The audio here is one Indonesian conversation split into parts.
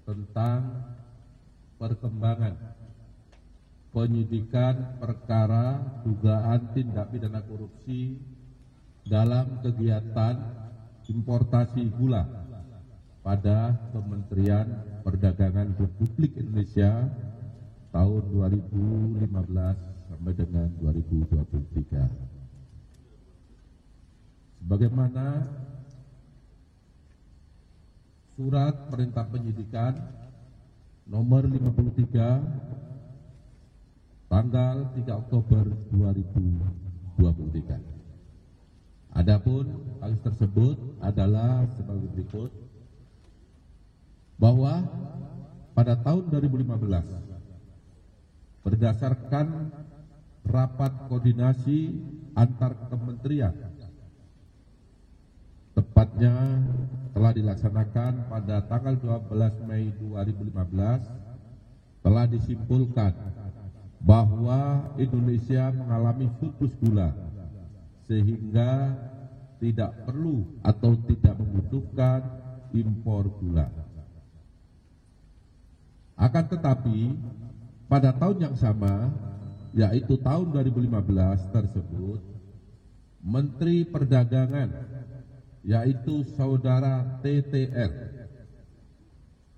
tentang perkembangan penyidikan perkara dugaan tindak pidana korupsi dalam kegiatan importasi gula pada Kementerian Perdagangan Republik Indonesia tahun 2015 sampai dengan 2023. Sebagaimana Surat Perintah Penyidikan nomor 53 tanggal 3 Oktober 2023. Adapun kasus tersebut adalah sebagai berikut, bahwa pada tahun 2015 berdasarkan rapat koordinasi antar kementerian, tepatnya telah dilaksanakan pada tanggal 12 Mei 2015, telah disimpulkan bahwa Indonesia mengalami surplus gula sehingga tidak perlu atau tidak membutuhkan impor gula. Akan tetapi pada tahun yang sama, yaitu tahun 2015 tersebut, Menteri Perdagangan yaitu saudara TTR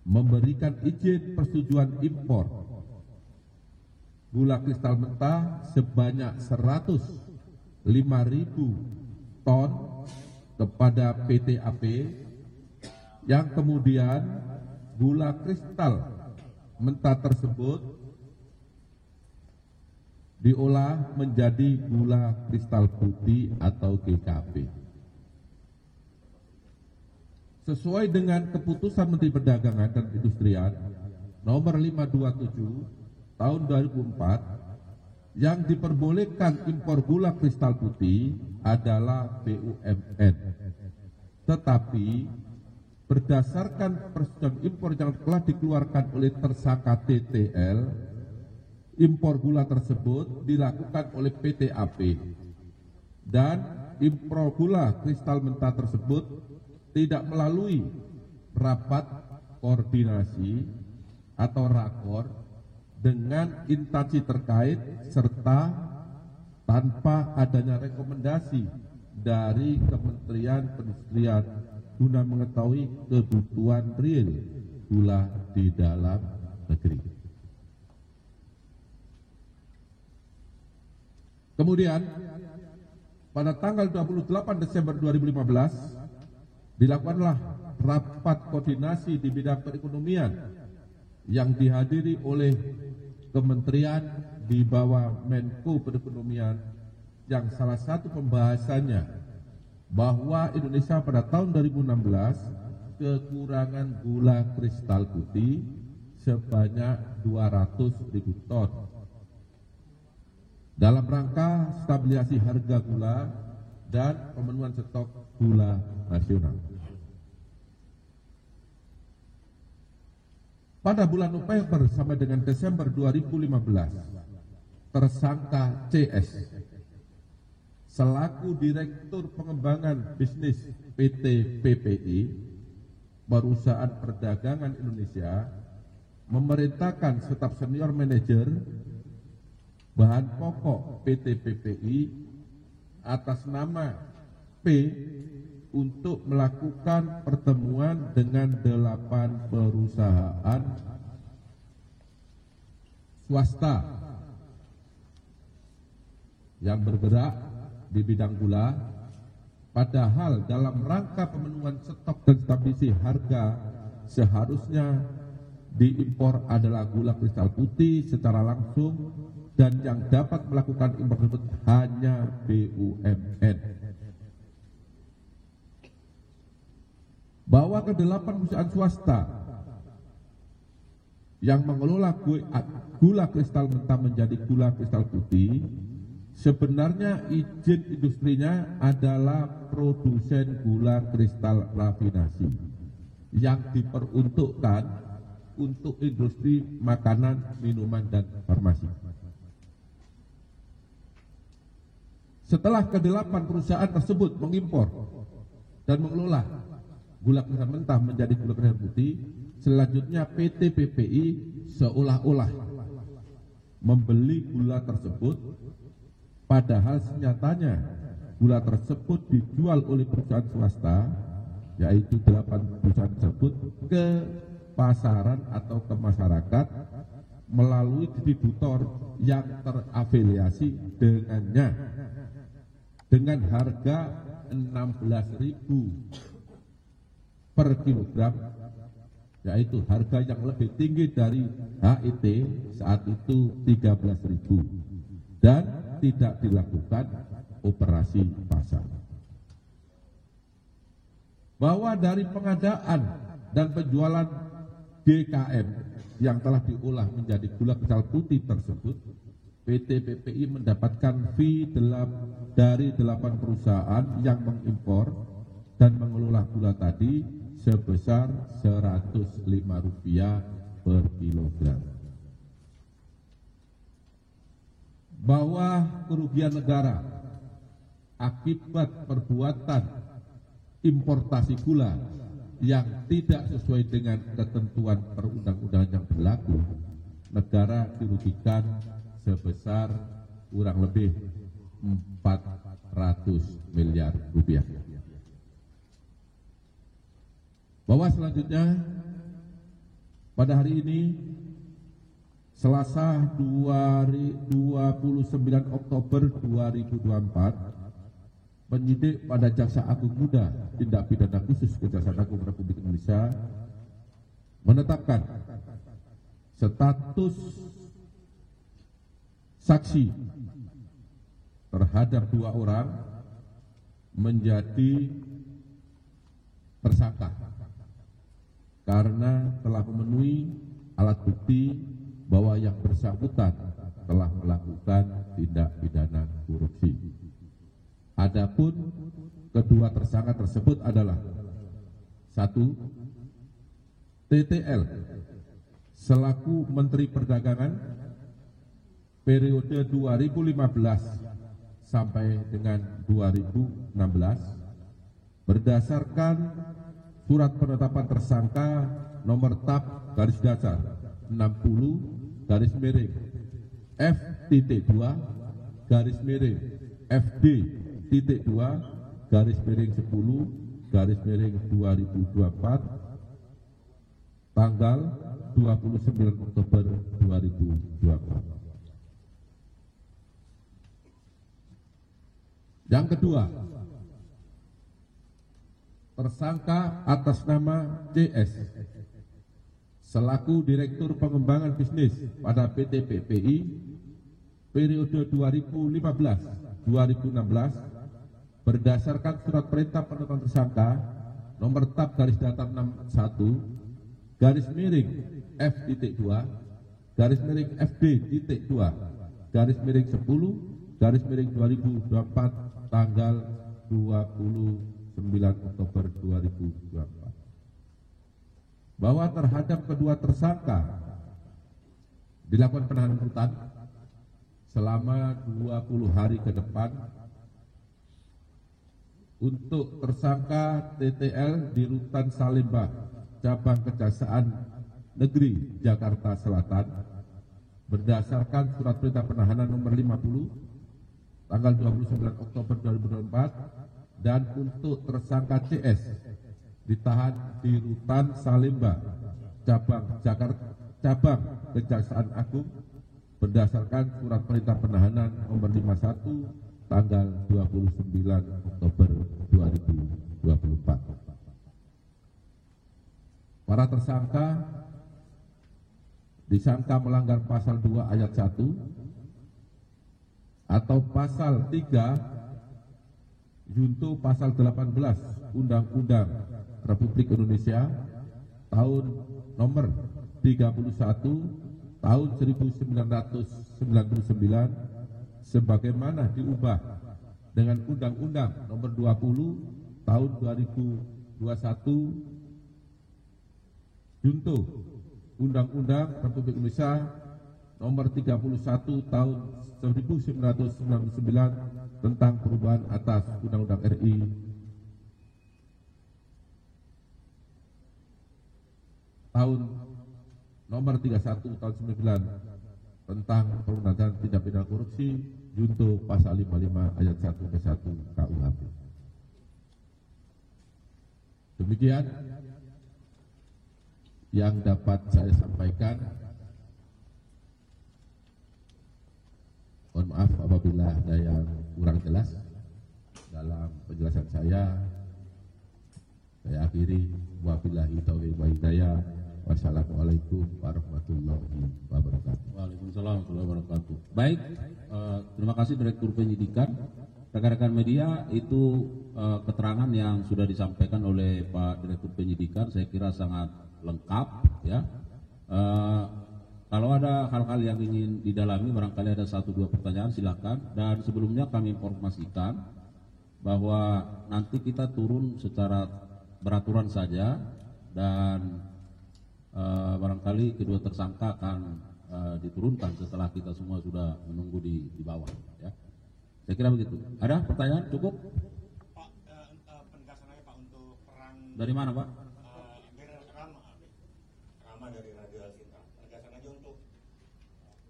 memberikan izin persetujuan impor gula kristal mentah sebanyak 105.000 ton kepada PT AP, yang kemudian gula kristal mentah tersebut diolah menjadi gula kristal putih atau GKP. Sesuai dengan keputusan Menteri Perdagangan dan Perindustrian nomor 527 tahun 2004, yang diperbolehkan impor gula kristal putih adalah BUMN. Tetapi berdasarkan persetujuan impor yang telah dikeluarkan oleh tersangka TTL, impor gula tersebut dilakukan oleh PT AP, dan impor gula kristal mentah tersebut tidak melalui rapat koordinasi atau rakor dengan instansi terkait serta tanpa adanya rekomendasi dari Kementerian Perindustrian guna mengetahui kebutuhan real gula di dalam negeri. Kemudian pada tanggal 28 Desember 2015 dilakukanlah rapat koordinasi di bidang perekonomian yang dihadiri oleh kementerian di bawah Menko Perekonomian, yang salah satu pembahasannya bahwa Indonesia pada tahun 2016 kekurangan gula kristal putih sebanyak 200.000 ton dalam rangka stabilisasi harga gula dan pemenuhan stok gula nasional. Pada bulan November sampai dengan Desember 2015, tersangka CS selaku Direktur Pengembangan Bisnis PT PPI, Perusahaan Perdagangan Indonesia, memerintahkan staf senior manajer bahan pokok PT PPI atas nama P untuk melakukan pertemuan dengan 8 perusahaan swasta yang bergerak di bidang gula, padahal dalam rangka pemenuhan stok dan stabilisasi harga seharusnya diimpor adalah gula kristal putih secara langsung, dan yang dapat melakukan impor tersebut hanya BUMN. Bahwa ke-8 perusahaan swasta yang mengelola gula kristal mentah menjadi gula kristal putih, sebenarnya izin industrinya adalah produsen gula kristal rafinasi yang diperuntukkan untuk industri makanan, minuman, dan farmasi. Setelah ke-8 perusahaan tersebut mengimpor dan mengelola gula kemasan mentah menjadi gula kemasan putih, selanjutnya PT PPI seolah-olah membeli gula tersebut, padahal senyatanya gula tersebut dijual oleh perusahaan swasta, yaitu 8 perusahaan tersebut, ke pasaran atau ke masyarakat melalui distributor yang terafiliasi dengannya dengan harga 16.000 per kilogram, yaitu harga yang lebih tinggi dari HIT saat itu 13.000, dan tidak dilakukan operasi pasar. Bahwa dari pengadaan dan penjualan GKM yang telah diolah menjadi gula kental putih tersebut, PT PPI mendapatkan fee dari 8 perusahaan yang mengimpor dan mengelola gula tadi sebesar Rp105 per kilogram. Bahwa kerugian negara akibat perbuatan importasi gula yang tidak sesuai dengan ketentuan perundang-undangan yang berlaku, negara dirugikan sebesar kurang lebih 400 miliar rupiah. Bahwa selanjutnya pada hari ini Selasa 29 Oktober 2024, penyidik pada Jaksa Agung Muda Tindak Pidana Khusus Kejaksaan Agung Republik Indonesia menetapkan status saksi terhadap 2 orang menjadi tersangka karena telah memenuhi alat bukti bahwa yang bersangkutan telah melakukan tindak pidana korupsi. Adapun kedua tersangka tersebut adalah 1. TTL selaku Menteri Perdagangan periode 2015 sampai dengan 2016 berdasarkan surat penetapan tersangka nomor TAP garis datar 60 garis miring F.2 garis miring FD.2 garis miring 10 garis miring 2024 tanggal 29 Oktober 2024. Yang kedua, tersangka atas nama CS selaku Direktur Pengembangan Bisnis pada PT PPI periode 2015-2016 berdasarkan surat perintah penetapan tersangka nomor TAP garis datar 61 garis miring F.2 garis miring FD.2 garis miring 10 garis miring 2024 tanggal 29 Oktober 2024. Bahwa terhadap kedua tersangka dilakukan penahanan rutan selama 20 hari ke depan. Untuk tersangka TTL di Rutan Salemba, Cabang Kejaksaan Negeri Jakarta Selatan, berdasarkan surat perintah penahanan nomor 50 tanggal 29 Oktober 2024, dan untuk tersangka CS ditahan di Rutan Salemba, Cabang Kejaksaan Agung berdasarkan surat perintah penahanan nomor 51 tanggal 29 Oktober 2024. Para tersangka disangka melanggar pasal 2 ayat 1 atau pasal 3 junto pasal 18 Undang-Undang Republik Indonesia tahun nomor 31 tahun 1999 sebagaimana diubah dengan Undang-Undang nomor 20 tahun 2021 junto Undang-Undang Republik Indonesia nomor 31 tahun 1999 tentang perubahan atas Undang-Undang RI tahun nomor 31 tahun 99 tentang pemberantasan tindak pidana korupsi junto pasal 55 ayat 1 ke 1 KUHP. Demikian yang dapat saya sampaikan. Mohon maaf apabila ada yang kurang jelas dalam penjelasan saya. Saya akhiri, wabillahi taufiq wal hidayah. Wassalamualaikum warahmatullahi wabarakatuh. Waalaikumsalam warahmatullahi wabarakatuh. Baik, terima kasih Direktur Penyidikan. Rekan-rekan media, itu keterangan yang sudah disampaikan oleh Pak Direktur Penyidikan, saya kira sangat lengkap ya. Kalau ada hal-hal yang ingin didalami, barangkali ada 1-2 pertanyaan, silakan. Dan sebelumnya kami informasikan bahwa nanti kita turun secara beraturan saja, dan barangkali kedua tersangka akan diturunkan setelah kita semua sudah menunggu di bawah. Ya, saya kira begitu. Ada pertanyaan? Cukup? Pak, penegasan aja Pak untuk peran Dari mana Pak? Rama dari Radio Al Sinta. Penegasan aja untuk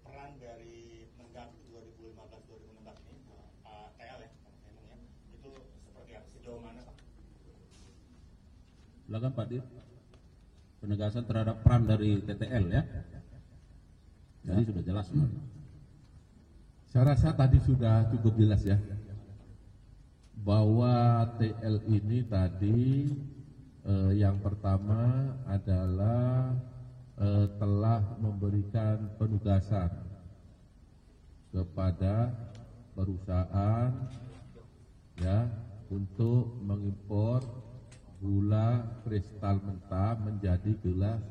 peran dari Mendak 2015-2016 ini, Pak TL ya, emangnya itu seperti apa? Sejauh mana Pak? Silakan Pak Dir. Penegasan terhadap peran dari TTL ya. Jadi sudah jelas sebenarnya. Saya rasa tadi sudah cukup jelas ya, bahwa TL ini tadi yang pertama adalah telah memberikan penugasan kepada perusahaan ya untuk mengimpor gula kristal mentah menjadi gula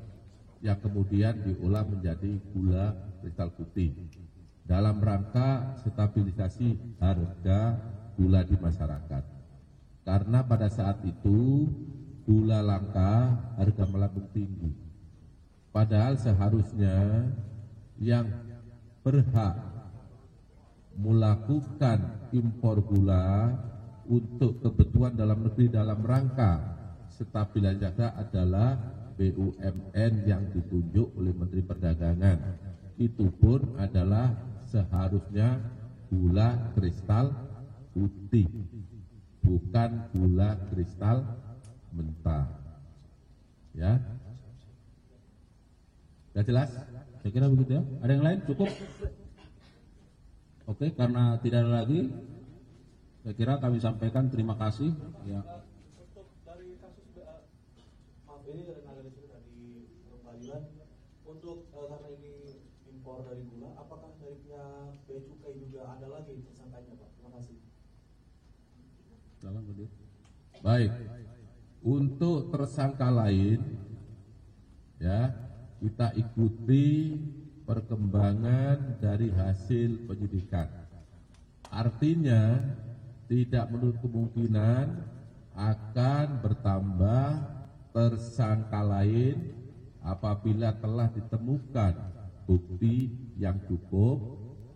yang kemudian diolah menjadi gula kristal putih dalam rangka stabilisasi harga gula di masyarakat. Karena pada saat itu gula langka, harga melambung tinggi. Padahal seharusnya yang berhak melakukan impor gula untuk kebutuhan dalam negeri dalam rangka stabilan harga adalah BUMN yang ditunjuk oleh Menteri Perdagangan. Itu pun adalah seharusnya gula kristal putih, bukan gula kristal mentah. Ya, sudah jelas? Saya kira begitu ya. Ada yang lain? Cukup? Oke, karena tidak ada lagi, saya kira kami sampaikan terima kasih. Ya. Untuk dari kasus maaf ini dari analisis dari pengadilan untuk karena ini impor dari gula, apakah dari pihak Bea Cukai juga ada lagi tersangkanya Pak? Terima kasih. Silakan Pak Dir. Baik, untuk tersangka lain ya kita ikuti perkembangan dari hasil penyidikan. Artinya tidak menutup kemungkinan akan bertambah tersangka lain apabila telah ditemukan bukti yang cukup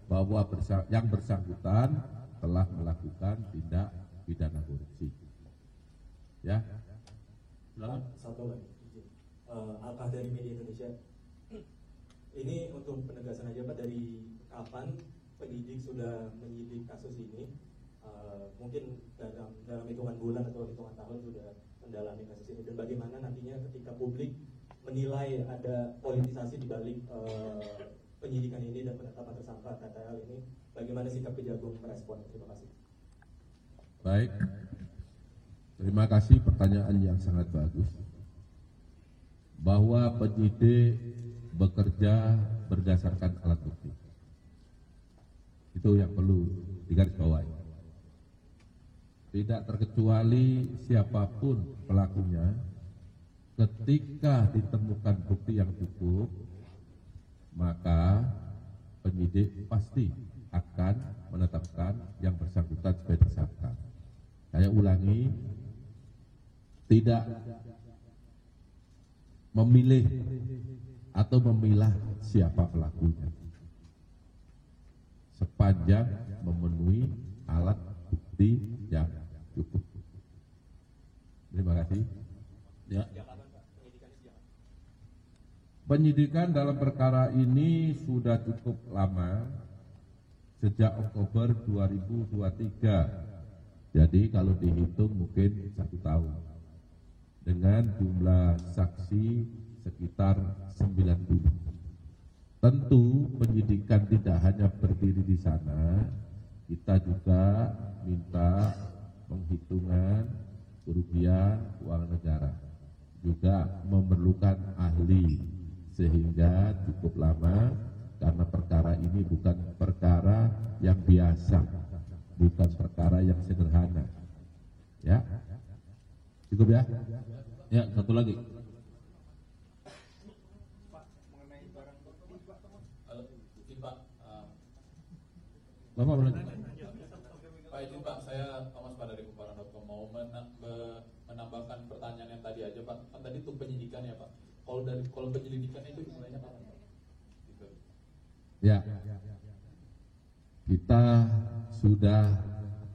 bahwa yang bersangkutan telah melakukan tindak pidana korupsi. Ya. Satu lagi, Alkah dari Media Indonesia. Ini untuk penegasan aja Pak, dari kapan penyidik sudah menyidik kasus ini? Mungkin dalam hitungan bulan atau hitungan tahun sudah mendalami kasus ini, dan bagaimana nantinya ketika publik menilai ada politisasi di balik penyidikan ini dan penetapan tersangka TTL ini, bagaimana sikap Kejagung merespon? Terima kasih. Baik, terima kasih pertanyaan yang sangat bagus. Bahwa penyidik bekerja berdasarkan alat bukti, itu yang perlu digarisbawahi. Tidak terkecuali siapapun pelakunya, ketika ditemukan bukti yang cukup, maka penyidik pasti akan menetapkan yang bersangkutan sebagai tersangka. Saya ulangi, tidak memilih atau memilah siapa pelakunya, sepanjang memenuhi alat bukti yang cukup. Terima kasih. Ya. Penyidikan dalam perkara ini sudah cukup lama, sejak Oktober 2023. Jadi kalau dihitung mungkin 1 tahun. Dengan jumlah saksi sekitar 90. Tentu penyidikan tidak hanya berdiri di sana, kita juga minta penghitungan kerugian uang negara. Juga memerlukan ahli, sehingga cukup lama karena perkara ini bukan perkara yang biasa, bukan perkara yang sederhana. Ya, cukup ya? Ya, satu lagi. Pak, mengenai barang bukti, Pak. Pak, Bapak boleh. Pak izin Pak, saya Thomas Pak dari Kumparan.com mau menambahkan pertanyaan yang tadi aja Pak. Kan tadi itu penyidikan ya Pak. Kalau penyelidikan itu dimulainya kapan Pak? Gitu. Ya, kita sudah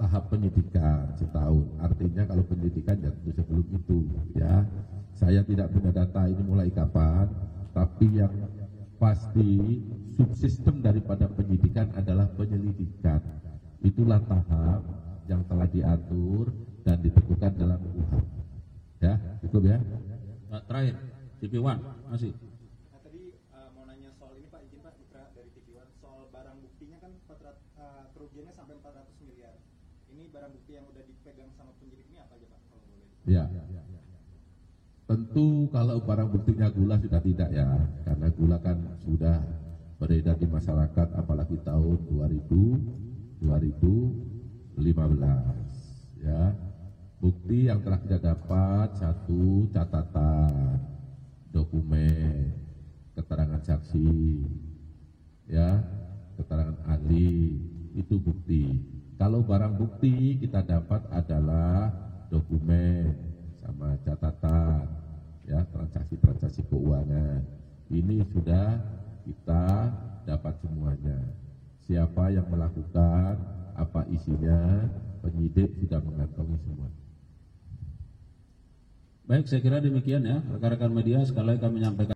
tahap penyidikan setahun. Artinya kalau penyidikan ya tentu sebelum itu, ya. Saya tidak punya data ini mulai kapan, tapi yang pasti subsistem daripada penyidikan adalah penyelidikan. Itulah tahap yang telah diatur dan ditentukan dalam KUHP. Ya, cukup ya. Nah, terakhir, TV1 masih. Nah, tadi mau nanya soal ini Pak, izin Pak, dari TV1 soal barang buktinya kan kerugiannya sampai 400 miliar. Ini barang bukti yang udah dipegang sama penyidik ini apa aja Pak, kalau boleh? Ya. Tentu kalau barang buktinya gula sudah tidak ya, karena gula kan sudah beredar di masyarakat apalagi tahun 2015 ya. Bukti yang telah kita dapat, 1 catatan, dokumen, keterangan saksi, ya, keterangan ahli, itu bukti. Kalau barang bukti kita dapat adalah dokumen sama catatan, ya, transaksi-transaksi keuangan. Ini sudah kita dapat semuanya. Siapa yang melakukan, apa isinya, penyidik sudah mengantongi semua. Baik, saya kira demikian ya, rekan-rekan media. Sekali lagi kami menyampaikan